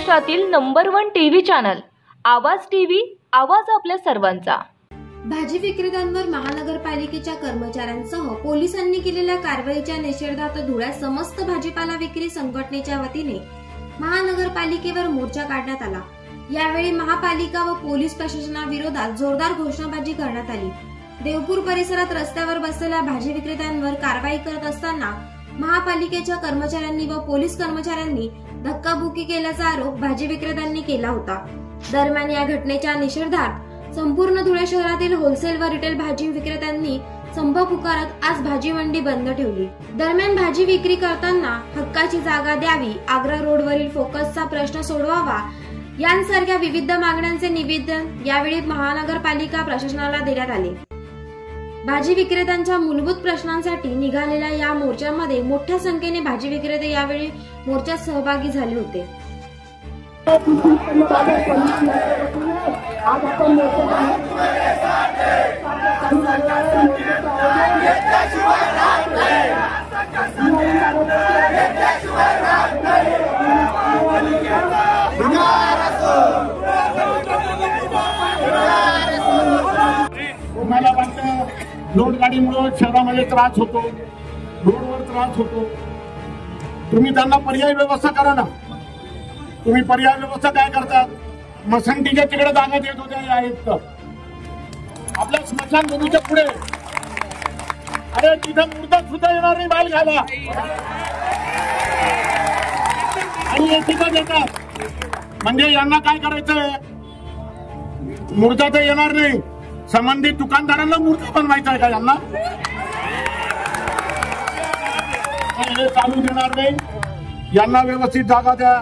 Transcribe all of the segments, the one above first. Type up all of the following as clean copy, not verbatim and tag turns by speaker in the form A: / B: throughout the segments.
A: महाराष्ट्रातील number 1 TV channel आवाज TV, आवाज आपल्या सर्वांचा।
B: भाजी विक्रेत्यांवर महानगरपालिकेच्या कर्मचाऱ्यांसह पोलिसांनी केलेल्या कारवाईच्या निषेधार्थ धुळ्यात समस्त भाजीपाला विक्री संघटनेच्या वतीने महानगरपालिकेवर मोर्चा काढण्यात आला। यावेळी महापालिका व पोलीस प्रशासनाविरोधात जोरदार घोषणाबाजी करण्यात आली। देवपूर परिसरात रस्त्यावर बसलेल्या भाजी विक्रेत्यांवर कारवाई करत असताना महापालिकेच्या कर्मचाऱ्यांनी व पोलीस कर्मचाऱ्यांनी धक्काबुक्की केल्याचा आरोप भाजी विक्रेत्यांनी केला होता। दरम्यान या घटनेच्या निषेधार्थ संपूर्ण धुळे शहरातील होलसेल व रिटेल भाजी विक्रेत्यांनी संप पुकारत आज भाजी मंडी बंद ठेवली। दरम्यान भाजी विक्री करताना हक्काची जागा द्यावी, आग्रा रोडवरील फोकसचा प्रश्न सोडवावा यांसारख्या विविध मागण्यांचे निवेदन यावेळी महानगरपालिका प्रशासनाला देण्यात आले। भाजी विक्रेत्यांच्या मूलभूत प्रश्नांसाठी निघालेल्या या मोर्चामध्ये मोठ्या संख्येने भाजी विक्रेते यावेळी मोर्चात सहभागी झाले होते।
C: मला वाटतं लोड गाडीमुळे शहरामध्ये त्रास होतो, रोडवर त्रास होतो। तुम्ही त्यांना पर्याय व्यवस्था करा ना। तुम्ही पर्याय व्यवस्था काय करतात? मसंतीच्या तिकडे जागा देत होत्या आहेत आपल्या स्मशानभूमीच्या पुढे। अरे तिथं मुर्दा सुद्धा येणार नाही माल घाला आणि हे तिथं देतात। म्हणजे यांना काय करायचंय? मुर्दा तर येणार नाही, संबंधित दुकानदारांना मूर्ती बनवायचा आहे का यांना? हे चालू देणार नाही। यांना व्यवस्थित जागा द्या।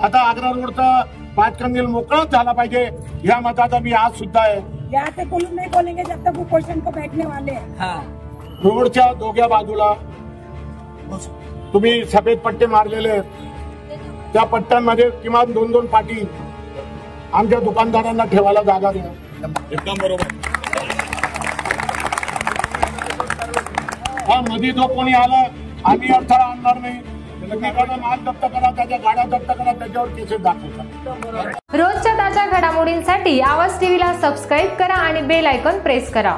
C: आता आग्रा रोडचा 5 कंदील मोकळाच झाला पाहिजे या मताचा मी आज सुद्धा आहे।
D: यहाँ से कुछ नहीं बोलेंगे जब तक वो क्वेश्चन को बैठने वाले हैं।
C: रोडच्या दोघ्या बाजूला तुम्ही सफेद पट्टे मारलेले आहेत, त्या पट्ट्यांमध्ये किमान 2-2 पाटी आमच्या दुकानदारांना ठेवायला जागा द्या। एकदम बरोबर। हा मध्ये जो कोणी आला आम्ही अडथळा आणणार नाही। माल जप्त करा, त्याच्या गाड्या जप्त करा, त्याच्यावर केसेस दाखल।
E: रोजच्या ताज्या घडामोडींसाठी आवाज टीव्हीला सबस्क्राईब करा आणि बेल आयकॉन प्रेस करा।